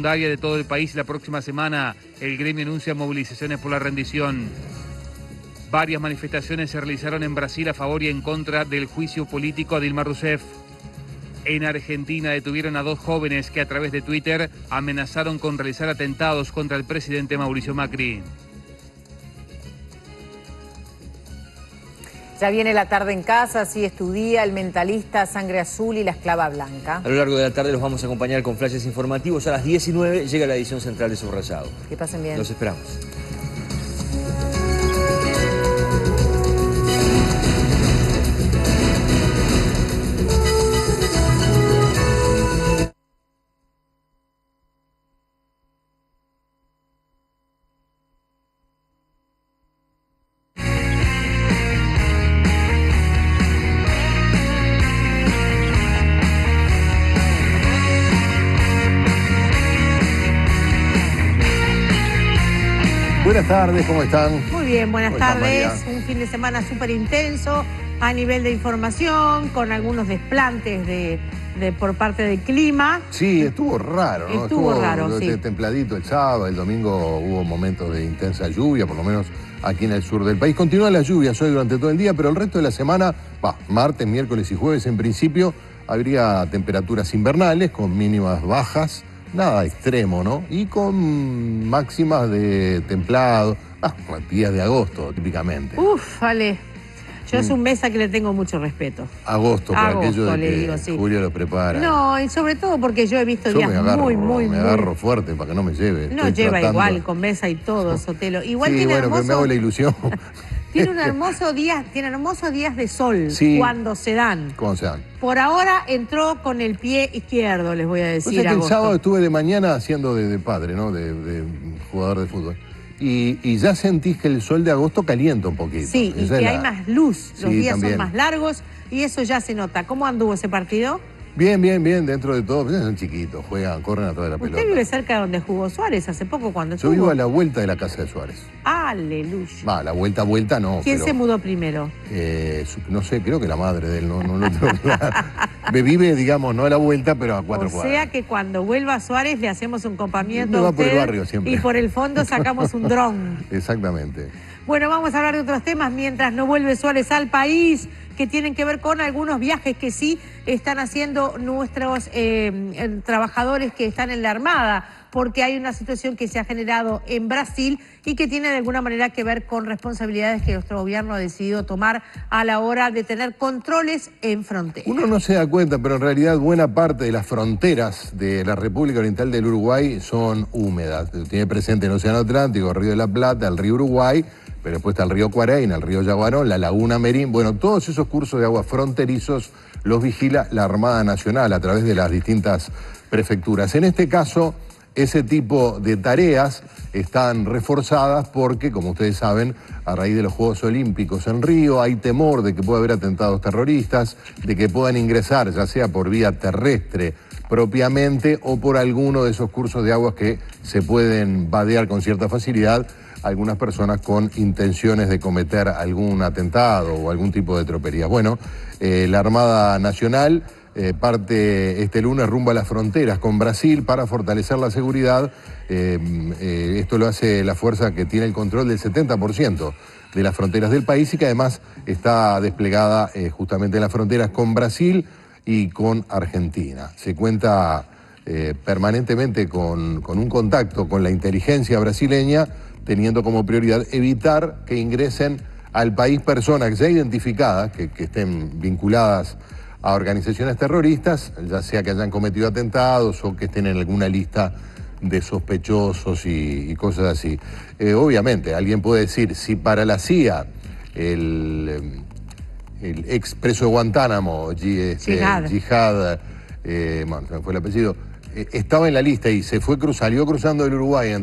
secundaria de todo el país. La próxima semana el gremio anuncia movilizaciones por la rendición. Varias manifestaciones se realizaron en Brasil a favor y en contra del juicio político a Dilma Rousseff. En Argentina detuvieron a 2 jóvenes que a través de Twitter amenazaron con realizar atentados contra el presidente Mauricio Macri. Ya viene la tarde en casa, así es tu día, El Mentalista, Sangre Azul y La Esclava Blanca. A lo largo de la tarde los vamos a acompañar con flashes informativos. A las 19 llega la edición central de Subrayado. Que pasen bien. Los esperamos. Buenas tardes, ¿cómo están? Muy bien, buenas ¿Cómo estás, tardes. María? Un fin de semana súper intenso a nivel de información, con algunos desplantes por parte del clima. Sí, estuvo raro, ¿no? Estuvo raro, sí. Templadito el sábado, el domingo hubo momentos de intensa lluvia, por lo menos aquí en el sur del país. Continúan las lluvias hoy durante todo el día, pero el resto de la semana, martes, miércoles y jueves, en principio, habría temperaturas invernales con mínimas bajas. Nada extremo, ¿no? Y con máximas de templado, días de agosto, típicamente. Uf, vale. Yo es un mes a que le tengo mucho respeto. Agosto, por aquello de le que digo, sí. Julio lo prepara. No, y sobre todo porque yo he visto Yo días me agarro muy... fuerte para que no me lleve. No, Estoy lleva tratando. igual, con mesa y todo, Sotelo. Igual Sí, tiene bueno, hermoso... pero me hago la ilusión. Tiene hermosos días de sol, Sí. cuando se dan. ¿Cómo se dan? Por ahora entró con el pie izquierdo, les voy a O sea decir. que el agosto. sábado estuve de mañana haciendo de padre, ¿no? De jugador de fútbol. Y ya sentís que el sol de agosto calienta un poquito. Sí, y Esa que es hay más luz, los Sí, días también. son más largos y eso ya se nota. ¿Cómo anduvo ese partido? Bien, dentro de todo. Pues son chiquitos, juegan, corren a toda la pelota. Usted vive cerca de donde jugó Suárez hace poco cuando Yo estuvo. vivo a la vuelta de la casa de Suárez. Aleluya. La vuelta no. ¿Quién pero, se mudó primero? no sé, creo que la madre de él, no lo tengo claro. Me vive, digamos, no a la vuelta, pero a 4 cuadras. O sea que cuando vuelva Suárez le hacemos un copamiento Me a va por el usted barrio siempre. y por el fondo sacamos un dron. Exactamente. Bueno, vamos a hablar de otros temas mientras no vuelve Suárez al país, que tienen que ver con algunos viajes que sí están haciendo nuestros trabajadores que están en la Armada, porque hay una situación que se ha generado en Brasil y que tiene de alguna manera que ver con responsabilidades que nuestro gobierno ha decidido tomar a la hora de tener controles en frontera. Uno no se da cuenta, pero en realidad buena parte de las fronteras de la República Oriental del Uruguay son húmedas. Tiene presente el Océano Atlántico, el Río de la Plata, el Río Uruguay, pero después está el Río Cuareina, el Río Yaguarón, la Laguna Merín. Bueno, todos esos cursos de agua fronterizos los vigila la Armada Nacional a través de las distintas prefecturas. En este caso, ese tipo de tareas están reforzadas porque, como ustedes saben, a raíz de los Juegos Olímpicos en Río hay temor de que pueda haber atentados terroristas, de que puedan ingresar, ya sea por vía terrestre propiamente o por alguno de esos cursos de aguas que se pueden vadear con cierta facilidad algunas personas con intenciones de cometer algún atentado o algún tipo de tropelía. Bueno, la Armada Nacional parte este lunes rumbo a las fronteras con Brasil para fortalecer la seguridad. Esto lo hace la fuerza que tiene el control del 70% de las fronteras del país y que además está desplegada justamente en las fronteras con Brasil y con Argentina. Se cuenta permanentemente con un contacto con la inteligencia brasileña, teniendo como prioridad evitar que ingresen al país personas ya identificadas, que estén vinculadas a organizaciones terroristas, ya sea que hayan cometido atentados o que estén en alguna lista de sospechosos y cosas así. Obviamente, alguien puede decir, si para la CIA el ex preso de Guantánamo, Yihad, bueno, se me fue el apellido, estaba en la lista y se fue salió cruzando el Uruguay,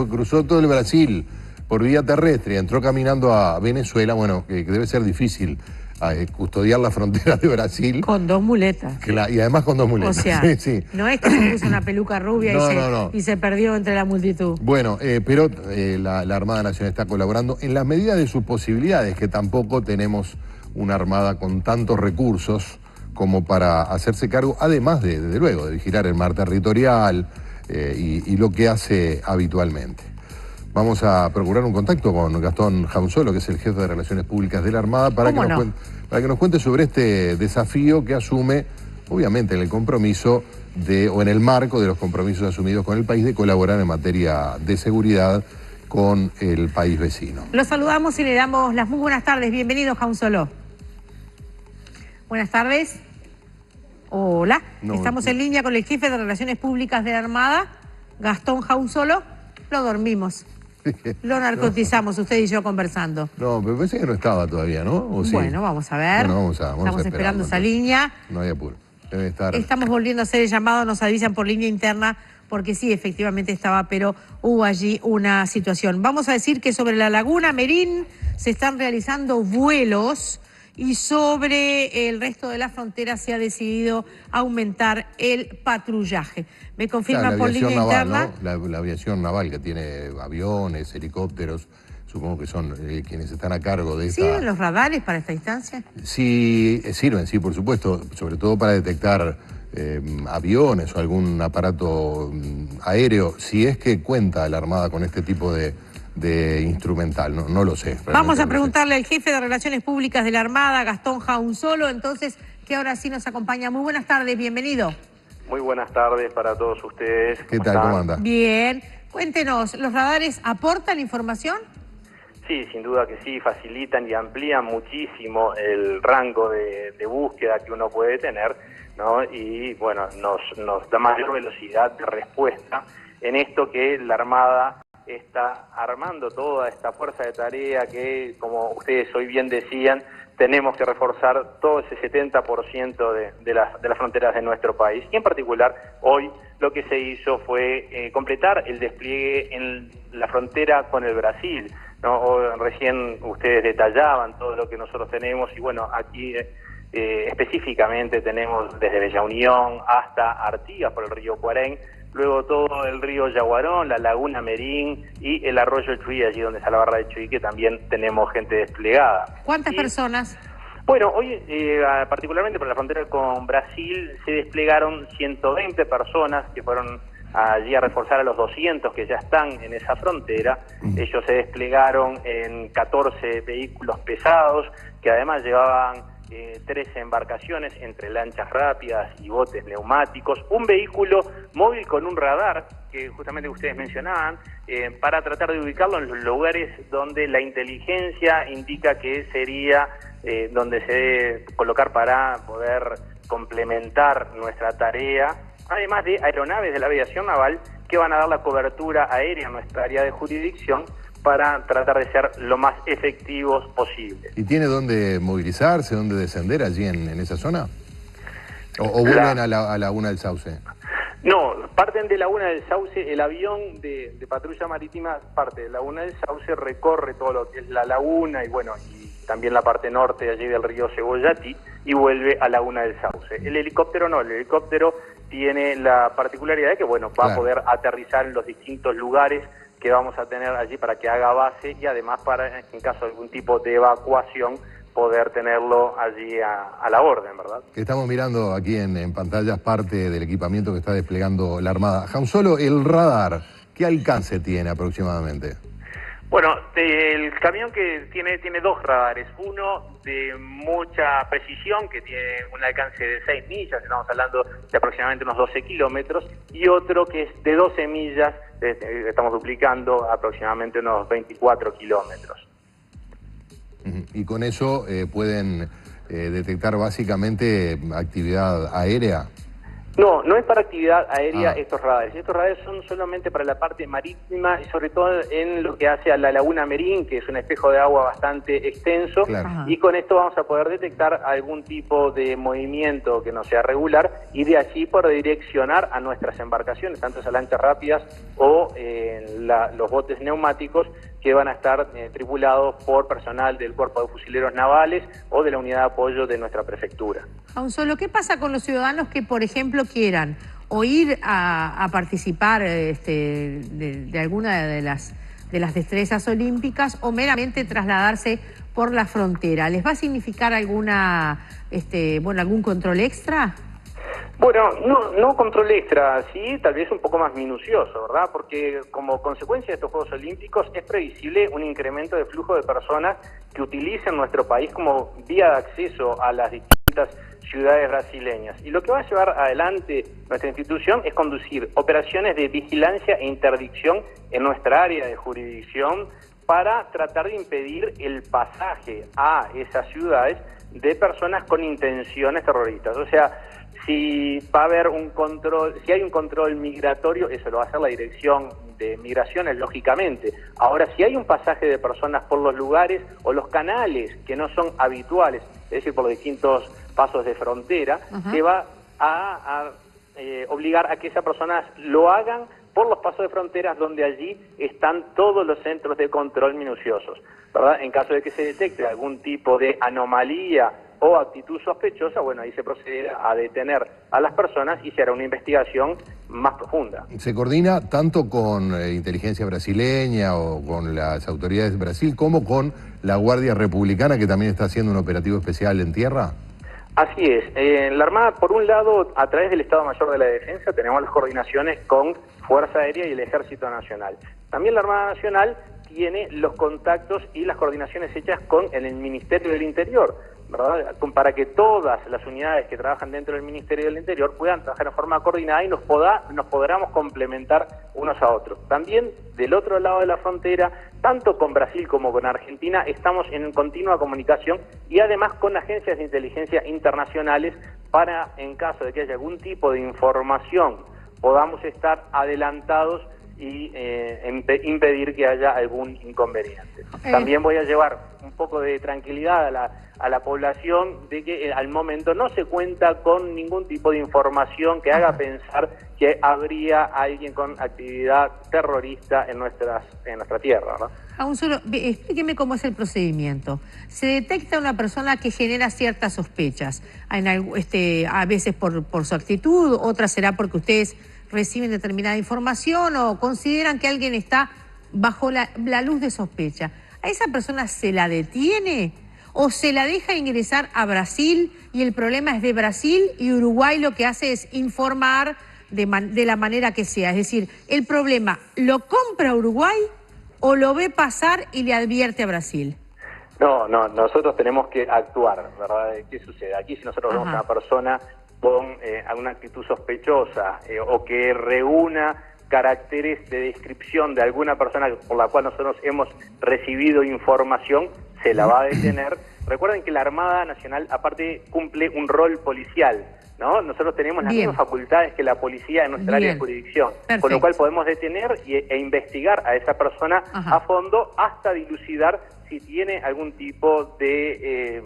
cruzó todo el Brasil por vía terrestre, entró caminando a Venezuela, bueno, que debe ser difícil custodiar las fronteras de Brasil. Con 2 muletas. Y además con 2 muletas. O sea, sí. no es que se puso una peluca rubia y se perdió entre la multitud. Bueno, pero la Armada Nacional está colaborando en la medida de sus posibilidades, que tampoco tenemos una armada con tantos recursos como para hacerse cargo, además desde luego, de vigilar el mar territorial, y lo que hace habitualmente. Vamos a procurar un contacto con Gastón Jaunzolo, que es el jefe de Relaciones Públicas de la Armada, para que nos cuente sobre este desafío que asume, obviamente, en el compromiso o en el marco de los compromisos asumidos con el país de colaborar en materia de seguridad con el país vecino. Lo saludamos y le damos las muy buenas tardes. Bienvenido, Jaunzolo. Buenas tardes. Hola. Estamos en línea con el jefe de Relaciones Públicas de la Armada, Gastón Jaunzolo. Lo dormimos. Lo narcotizamos, usted y yo conversando. No, pero pensé que no estaba todavía, ¿no? ¿O sí? Bueno, vamos a ver. Bueno, vamos Estamos esperando esa línea. No hay apuro. Debe estar. Estamos volviendo a hacer el llamado, nos avisan por línea interna, porque sí, efectivamente estaba, pero hubo allí una situación. Vamos a decir que sobre la Laguna Merín se están realizando vuelos y sobre el resto de la frontera se ha decidido aumentar el patrullaje. ¿Me confirman por línea interna? ¿No? La aviación naval, que tiene aviones, helicópteros, supongo que son quienes están a cargo de esta... ¿Sirven los radares para esta instancia? Sí, sirven, sí, por supuesto, sobre todo para detectar aviones o algún aparato aéreo, si es que cuenta la Armada con este tipo de instrumental, no lo sé. Vamos a preguntarle al jefe de Relaciones Públicas de la Armada, Gastón Jaunzolo, entonces, que ahora sí nos acompaña. Muy buenas tardes, bienvenido. Muy buenas tardes para todos ustedes. ¿Qué tal? ¿Cómo anda? Bien. Cuéntenos, ¿los radares aportan información? Sí, sin duda que sí, facilitan y amplían muchísimo el rango de búsqueda que uno puede tener, ¿no? Y bueno, nos da mayor velocidad de respuesta en esto que la Armada está armando toda esta fuerza de tarea que, como ustedes hoy bien decían, tenemos que reforzar todo ese 70% de las fronteras de nuestro país. Y en particular, hoy lo que se hizo fue completar el despliegue en la frontera con el Brasil, ¿no? Recién ustedes detallaban todo lo que nosotros tenemos y bueno, aquí específicamente tenemos desde Bella Unión hasta Artigas por el río Cuarén, luego todo el río Yaguarón, la Laguna Merín y el arroyo Chuy, allí donde está la barra de Chuy, que también tenemos gente desplegada. ¿Cuántas personas? Bueno, hoy particularmente por la frontera con Brasil se desplegaron 120 personas que fueron allí a reforzar a los 200 que ya están en esa frontera. Ellos se desplegaron en 14 vehículos pesados que además llevaban 13 embarcaciones entre lanchas rápidas y botes neumáticos, un vehículo móvil con un radar que justamente ustedes mencionaban, para tratar de ubicarlo en los lugares donde la inteligencia indica que sería donde se debe colocar para poder complementar nuestra tarea, además de aeronaves de la aviación naval que van a dar la cobertura aérea en nuestra área de jurisdicción para tratar de ser lo más efectivos posible. ¿Y tiene dónde movilizarse, dónde descender allí en esa zona? ¿O vuelven a Laguna del Sauce? No, parten de Laguna del Sauce, el avión de patrulla marítima parte de Laguna del Sauce, recorre todo lo que es la laguna y bueno, y también la parte norte allí del río Cebollati y vuelve a Laguna del Sauce. El helicóptero no, el helicóptero tiene la particularidad de que bueno, va a poder aterrizar en los distintos lugares que vamos a tener allí para que haga base y además para, en caso de algún tipo de evacuación, poder tenerlo allí a la orden, ¿verdad? Estamos mirando aquí en pantallas parte del equipamiento que está desplegando la Armada. Jaunzolo, el radar, ¿qué alcance tiene aproximadamente? Bueno, el camión que tiene dos radares, uno de mucha precisión que tiene un alcance de 6 millas, estamos hablando de aproximadamente unos 12 kilómetros, y otro que es de 12 millas, estamos duplicando aproximadamente unos 24 kilómetros. Y con eso pueden detectar básicamente actividad aérea. No, no es para actividad aérea estos radares. Estos radares son solamente para la parte marítima y sobre todo en lo que hace a la Laguna Merín, que es un espejo de agua bastante extenso. Claro. Y con esto vamos a poder detectar algún tipo de movimiento que no sea regular y de allí poder direccionar a nuestras embarcaciones, tanto esas lanchas rápidas o los botes neumáticos que van a estar tripulados por personal del Cuerpo de Fusileros Navales o de la Unidad de Apoyo de nuestra prefectura. Jaunzolo, ¿qué pasa con los ciudadanos que, por ejemplo, quieran o ir a participar de alguna de las destrezas olímpicas o meramente trasladarse por la frontera? ¿Les va a significar algún control extra? Bueno, no control extra, sí, tal vez un poco más minucioso, ¿verdad? Porque como consecuencia de estos Juegos Olímpicos es previsible un incremento de flujo de personas que utilicen nuestro país como vía de acceso a las distintas ciudades brasileñas. Y lo que va a llevar adelante nuestra institución es conducir operaciones de vigilancia e interdicción en nuestra área de jurisdicción para tratar de impedir el pasaje a esas ciudades de personas con intenciones terroristas. O sea, si va a haber un control, si hay un control migratorio, eso lo va a hacer la Dirección de Migraciones, lógicamente. Ahora, si hay un pasaje de personas por los lugares o los canales que no son habituales, es decir, por los distintos pasos de frontera, se va a obligar a que esas personas lo hagan por los pasos de fronteras donde allí están todos los centros de control minuciosos, ¿verdad? En caso de que se detecte algún tipo de anomalía o actitud sospechosa, bueno, ahí se procederá a detener a las personas y se hará una investigación más profunda. ¿Se coordina tanto con inteligencia brasileña o con las autoridades de Brasil como con la Guardia Republicana, que también está haciendo un operativo especial en tierra? Así es. La Armada, por un lado, a través del Estado Mayor de la Defensa, tenemos las coordinaciones con Fuerza Aérea y el Ejército Nacional. También la Armada Nacional tiene los contactos y las coordinaciones hechas con el Ministerio del Interior, ¿verdad? Para que todas las unidades que trabajan dentro del Ministerio del Interior puedan trabajar de forma coordinada y nos podamos complementar unos a otros. También del otro lado de la frontera, tanto con Brasil como con Argentina, estamos en continua comunicación y además con agencias de inteligencia internacionales para, en caso de que haya algún tipo de información, podamos estar adelantados y impedir que haya algún inconveniente. También voy a llevar un poco de tranquilidad a la población de que al momento no se cuenta con ningún tipo de información que haga pensar que habría alguien con actividad terrorista en nuestra tierra, ¿no? Solo explíqueme cómo es el procedimiento. Se detecta una persona que genera ciertas sospechas, a veces por su actitud, otras será porque ustedes reciben determinada información o consideran que alguien está bajo la luz de sospecha. ¿A esa persona se la detiene o se la deja ingresar a Brasil y el problema es de Brasil y Uruguay lo que hace es informar de la manera que sea? Es decir, el problema ¿lo compra Uruguay o lo ve pasar y le advierte a Brasil? No, nosotros tenemos que actuar, ¿verdad? ¿Qué sucede? Aquí si nosotros vemos a una persona con alguna actitud sospechosa o que reúna caracteres de descripción de alguna persona por la cual nosotros hemos recibido información, se la va a detener. Recuerden que la Armada Nacional, aparte, cumple un rol policial, ¿no? Nosotros tenemos las mismas facultades que la policía en nuestra área de jurisdicción, con lo cual podemos detener e investigar a esa persona a fondo hasta dilucidar si tiene algún tipo de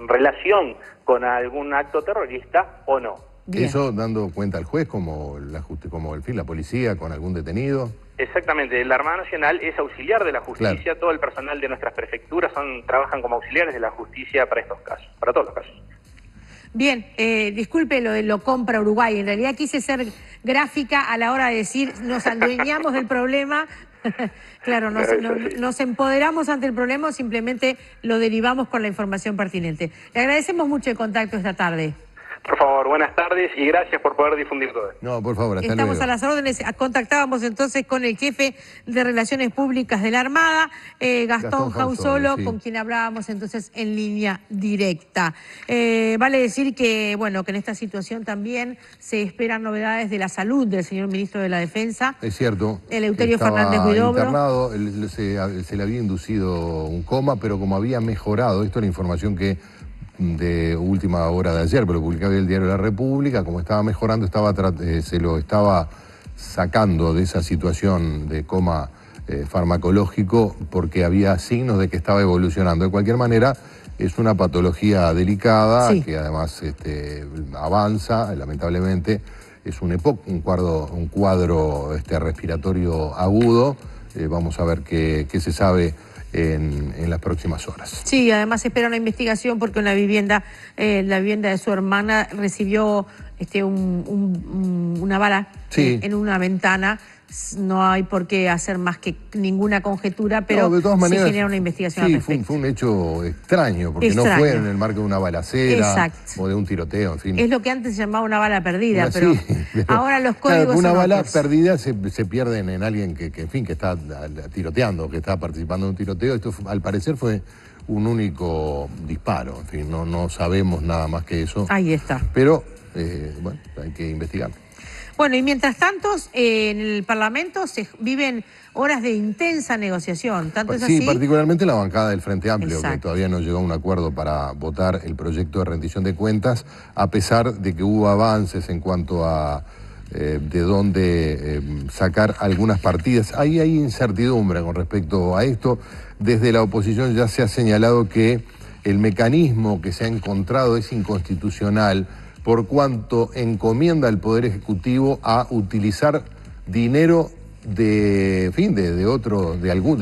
relación con algún acto terrorista o no. Bien. Eso dando cuenta al juez como la policía con algún detenido. Exactamente, la Armada Nacional es auxiliar de la justicia, claro. Todo el personal de nuestras prefecturas trabajan como auxiliares de la justicia para estos casos, para todos los casos. Bien, disculpe lo de lo compra Uruguay, en realidad quise ser gráfica a la hora de decir nos adueñamos del problema. Claro, nos empoderamos ante el problema o simplemente lo derivamos con la información pertinente. Le agradecemos mucho el contacto esta tarde. Por favor, buenas tardes y gracias por poder difundir todo esto. No, por favor, hasta Estamos luego. A las órdenes. Contactábamos entonces con el jefe de Relaciones Públicas de la Armada, Gastón Jausolo, sí, con quien hablábamos entonces en línea directa. Vale decir que, bueno, que en esta situación también se esperan novedades de la salud del señor ministro de la Defensa. Es cierto. Eleuterio Fernández Huidobro. Internado, se le había inducido un coma, pero como había mejorado, esto es la información que de última hora de ayer, pero publicaba el Diario de la República, como estaba mejorando, se lo estaba sacando de esa situación de coma farmacológico porque había signos de que estaba evolucionando. De cualquier manera, es una patología delicada, sí, que además avanza, lamentablemente. Es un cuadro respiratorio agudo. Vamos a ver qué se sabe en las próximas horas. Sí, además se espera una investigación porque la vivienda de su hermana recibió una bala, sí, en una ventana. no hay por qué hacer más que ninguna conjetura, pero de todas maneras, sí genera una investigación al respecto. Fue un hecho extraño, porque no fue en el marco de una balacera o de un tiroteo, en fin. Es lo que antes se llamaba una bala perdida, pero ahora los códigos una son bala otros. perdida se pierden en alguien que está tiroteando, que está participando en un tiroteo. Esto, al parecer, fue un único disparo. En fin, no sabemos nada más que eso. Ahí está. Pero, bueno, hay que investigar. Bueno, y mientras tanto, en el Parlamento se viven horas de intensa negociación. ¿Tanto es así? Sí, particularmente la bancada del Frente Amplio, Exacto. que todavía no llegó a un acuerdo para votar el proyecto de rendición de cuentas, a pesar de que hubo avances en cuanto a de dónde sacar algunas partidas. Ahí hay incertidumbre con respecto a esto. Desde la oposición ya se ha señalado que el mecanismo que se ha encontrado es inconstitucional, por cuanto encomienda al Poder Ejecutivo a utilizar dinero de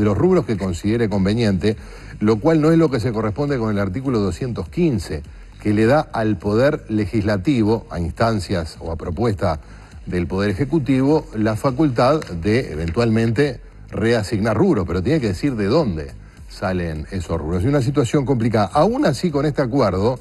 los rubros que considere conveniente, lo cual no es lo que se corresponde con el artículo 215, que le da al Poder Legislativo, a instancias o a propuesta del Poder Ejecutivo, la facultad de eventualmente reasignar rubros, pero tiene que decir de dónde salen esos rubros. Es una situación complicada. Aún así, con este acuerdo,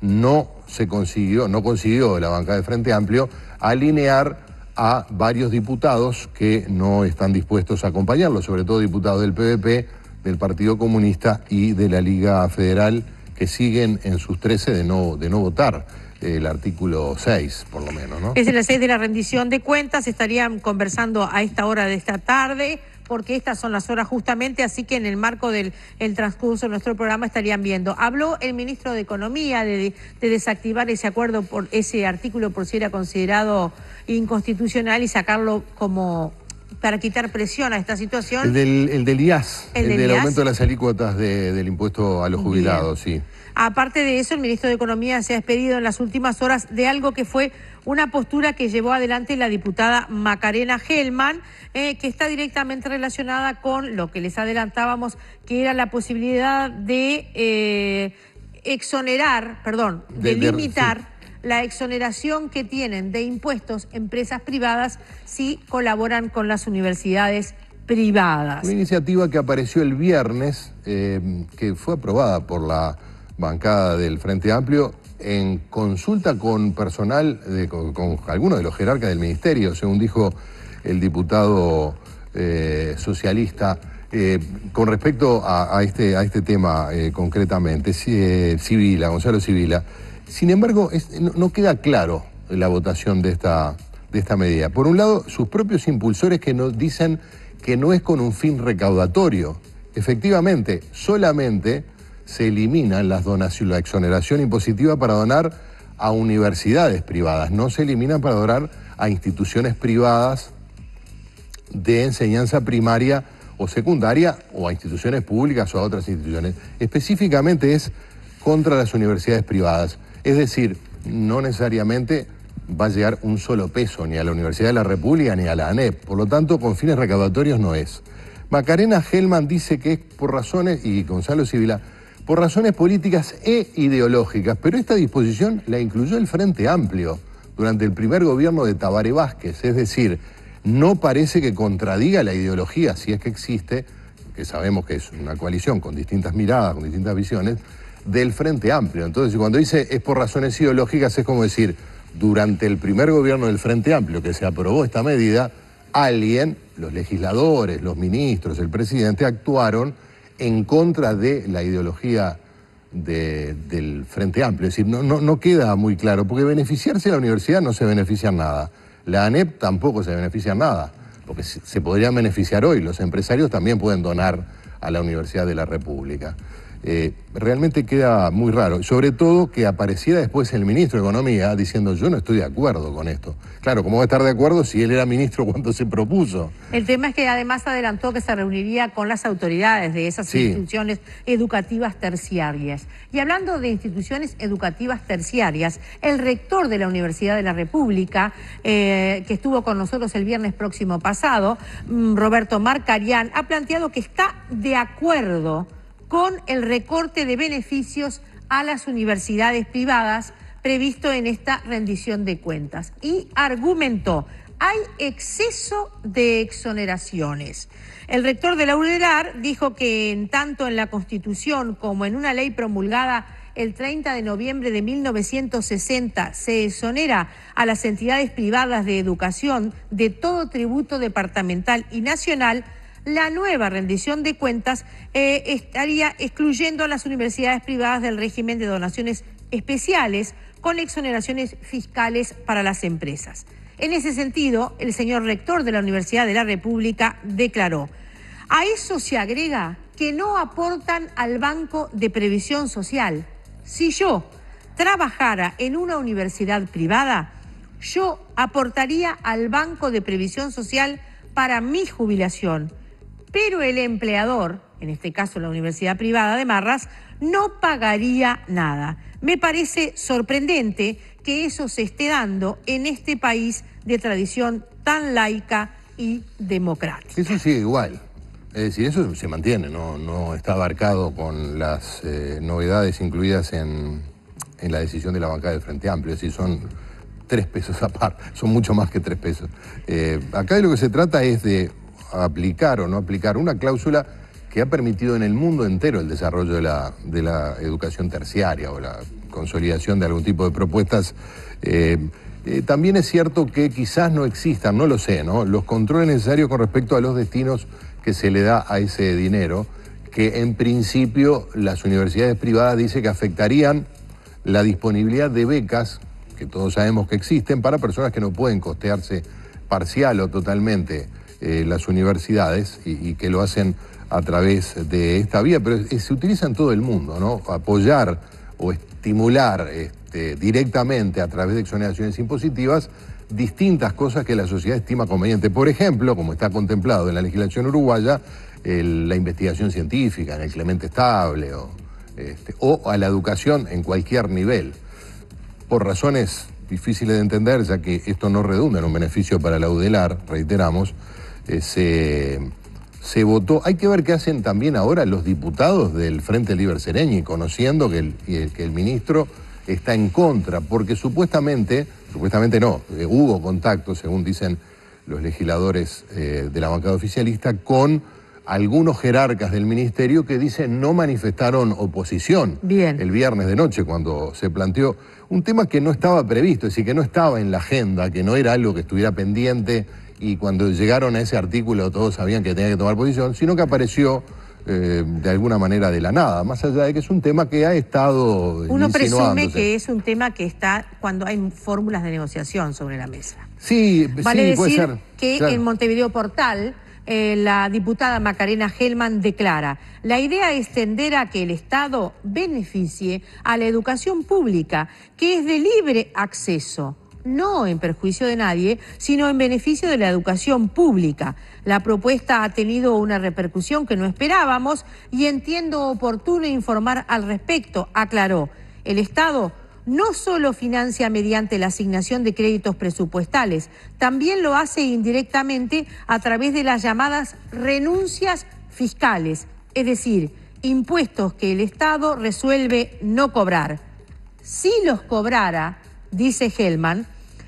no consiguió la bancada de Frente Amplio alinear a varios diputados que no están dispuestos a acompañarlo, sobre todo diputados del PVP, del Partido Comunista y de la Liga Federal, que siguen en sus 13 de no votar el artículo 6, por lo menos, ¿no? Es en las 6 de la rendición de cuentas, estarían conversando a esta hora de esta tarde, porque estas son las horas justamente, así que en el marco del transcurso de nuestro programa estarían viendo. Habló el ministro de Economía de desactivar ese acuerdo, por ese artículo, por si era considerado inconstitucional, y sacarlo como para quitar presión a esta situación. El del IAS, el del IAS. aumento de las alícuotas del impuesto a los jubilados. Bien. Sí. Aparte de eso, el ministro de Economía se ha despedido en las últimas horas de algo que fue una postura que llevó adelante la diputada Macarena Gelman, que está directamente relacionada con lo que les adelantábamos, que era la posibilidad de limitar la exoneración que tienen de impuestos empresas privadas si colaboran con las universidades privadas. Una iniciativa que apareció el viernes, que fue aprobada por la bancada del Frente Amplio en consulta con personal, con algunos de los jerarcas del ministerio, según dijo el diputado socialista, con respecto a este tema concretamente, Gonzalo Sibila. Sin embargo, no queda claro la votación de esta medida. Por un lado, sus propios impulsores que nos dicen que no es con un fin recaudatorio. Efectivamente, solamente se eliminan las donaciones, la exoneración impositiva para donar a universidades privadas, no se eliminan para donar a instituciones privadas de enseñanza primaria o secundaria o a instituciones públicas o a otras instituciones. Específicamente es contra las universidades privadas, es decir, no necesariamente va a llegar un solo peso ni a la Universidad de la República ni a la ANEP, por lo tanto con fines recaudatorios no es. Macarena Gelman dice que es por razones, y Gonzalo Sibila, por razones políticas e ideológicas, pero esta disposición la incluyó el Frente Amplio durante el primer gobierno de Tabaré Vázquez, es decir, no parece que contradiga la ideología, si es que existe, que sabemos que es una coalición con distintas miradas, con distintas visiones, del Frente Amplio. Entonces, cuando dice es por razones ideológicas, es como decir, durante el primer gobierno del Frente Amplio que se aprobó esta medida, alguien, los legisladores, los ministros, el presidente, actuaron en contra de la ideología del Frente Amplio. Es decir, no queda muy claro, porque beneficiarse de la universidad no se beneficia en nada. La ANEP tampoco se beneficia en nada, porque se podrían beneficiar hoy. Los empresarios también pueden donar a la Universidad de la República. Realmente queda muy raro, sobre todo que apareciera después el ministro de Economía diciendo yo no estoy de acuerdo con esto. Claro, ¿cómo va a estar de acuerdo si él era ministro cuando se propuso? El tema es que además adelantó que se reuniría con las autoridades de esas instituciones educativas terciarias. Y hablando de instituciones educativas terciarias, el rector de la Universidad de la República, que estuvo con nosotros el viernes próximo pasado, Roberto Marcarián, ha planteado que está de acuerdo con el recorte de beneficios a las universidades privadas previsto en esta rendición de cuentas. Y argumentó, hay exceso de exoneraciones. El rector de la UDELAR dijo que tanto en la Constitución como en una ley promulgada el 30 de noviembre de 1960 se exonera a las entidades privadas de educación de todo tributo departamental y nacional. La nueva rendición de cuentas estaría excluyendo a las universidades privadas del régimen de donaciones especiales con exoneraciones fiscales para las empresas. En ese sentido, el señor rector de la Universidad de la República declaró: a eso se agrega que no aportan al Banco de Previsión Social. Si yo trabajara en una universidad privada, yo aportaría al Banco de Previsión Social para mi jubilación, pero el empleador, en este caso la Universidad Privada de Marras, no pagaría nada. Me parece sorprendente que eso se esté dando en este país de tradición tan laica y democrática. Eso sigue igual. Es decir, eso se mantiene, no está abarcado con las novedades incluidas en la decisión de la bancada del Frente Amplio. Es decir, son 3 pesos aparte, son mucho más que 3 pesos. Acá de lo que se trata es de aplicar o no aplicar una cláusula que ha permitido en el mundo entero el desarrollo de la educación terciaria o la consolidación de algún tipo de propuestas. También es cierto que quizás no existan, no lo sé, ¿no?, los controles necesarios con respecto a los destinos que se le da a ese dinero, que en principio las universidades privadas dicen que afectarían la disponibilidad de becas, que todos sabemos que existen, para personas que no pueden costearse parcial o totalmente las universidades y que lo hacen a través de esta vía, pero se utiliza en todo el mundo, ¿no? Apoyar o estimular directamente a través de exoneraciones impositivas distintas cosas que la sociedad estima conveniente. Por ejemplo, como está contemplado en la legislación uruguaya, la investigación científica en el Clemente Estable o a la educación en cualquier nivel. Por razones difíciles de entender, ya que esto no redunda en un beneficio para la UDELAR, reiteramos, se votó. Hay que ver qué hacen también ahora los diputados del Frente Liber Sereñi, conociendo que el ministro está en contra, porque supuestamente no, hubo contacto, según dicen los legisladores de la bancada oficialista, con algunos jerarcas del ministerio que dicen no manifestaron oposición el viernes de noche cuando se planteó un tema que no estaba previsto, es decir, que no estaba en la agenda, que no era algo que estuviera pendiente y cuando llegaron a ese artículo todos sabían que tenía que tomar posición, sino que apareció de alguna manera de la nada, más allá de que es un tema que ha estado Uno presume que es un tema que está cuando hay fórmulas de negociación sobre la mesa. Sí, vale decir puede ser, que claro. En Montevideo Portal, la diputada Macarena Hellman declara: la idea es tender a que el Estado beneficie a la educación pública, que es de libre acceso, no en perjuicio de nadie, sino en beneficio de la educación pública. La propuesta ha tenido una repercusión que no esperábamos y entiendo oportuno informar al respecto, aclaró. El Estado no solo financia mediante la asignación de créditos presupuestales, también lo hace indirectamente a través de las llamadas renuncias fiscales, es decir, impuestos que el Estado resuelve no cobrar. Si los cobrara, dice Hellman,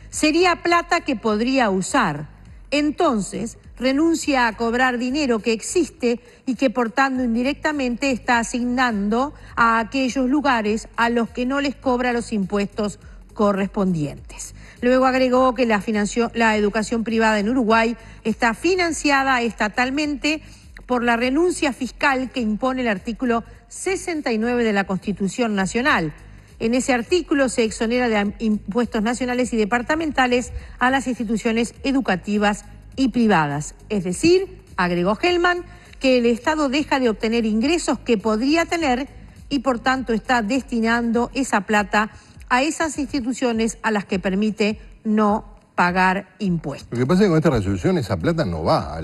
sería plata que podría usar. Entonces, renuncia a cobrar dinero que existe y que por tanto indirectamente está asignando a aquellos lugares a los que no les cobra los impuestos correspondientes. Luego agregó que la educación privada en Uruguay está financiada estatalmente por la renuncia fiscal que impone el artículo 69 de la Constitución Nacional. En ese artículo se exonera de impuestos nacionales y departamentales a las instituciones educativas y privadas. Es decir, agregó Hellman, que el Estado deja de obtener ingresos que podría tener y por tanto está destinando esa plata a esas instituciones a las que permite no pagar impuestos. Lo que pasa es que con esta resolución esa plata no va,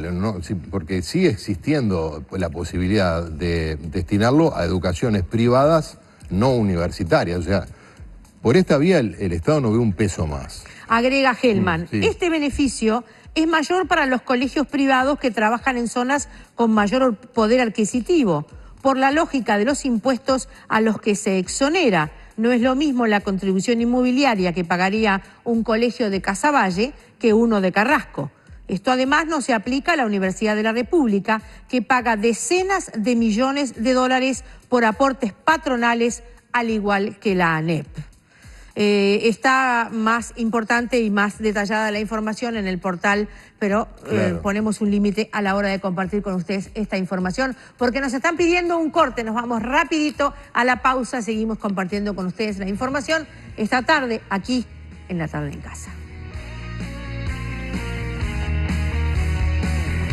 porque sigue existiendo la posibilidad de destinarlo a educaciones privadas no universitarias. O sea, por esta vía el Estado no ve un peso más. Agrega Hellman, Sí. Este beneficio es mayor para los colegios privados que trabajan en zonas con mayor poder adquisitivo, por la lógica de los impuestos a los que se exonera. No es lo mismo la contribución inmobiliaria que pagaría un colegio de Casaballe que uno de Carrasco. Esto además no se aplica a la Universidad de la República, que paga decenas de millones de dólares por aportes patronales, al igual que la ANEP. Está más importante y más detallada la información en el portal, pero claro, ponemos un límite a la hora de compartir con ustedes esta información, porque nos están pidiendo un corte. Nos vamos rapidito a la pausa, seguimos compartiendo con ustedes la información esta tarde, aquí en La Tarde en Casa.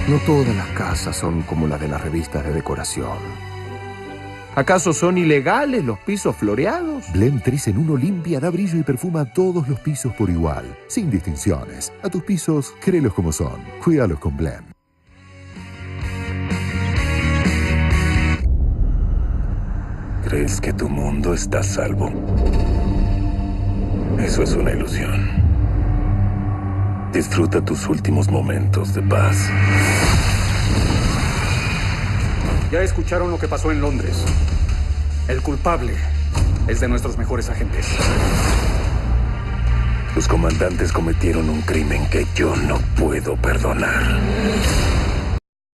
No todas las casas son como las de las revistas de decoración. ¿Acaso son ilegales los pisos floreados? Blem 3 en 1 limpia, da brillo y perfuma todos los pisos por igual, sin distinciones. A tus pisos, créelos como son. Cuídalos con Blem. ¿Crees que tu mundo está a salvo? Eso es una ilusión. Disfruta tus últimos momentos de paz. Ya escucharon lo que pasó en Londres. El culpable es de nuestros mejores agentes. Los comandantes cometieron un crimen que yo no puedo perdonar.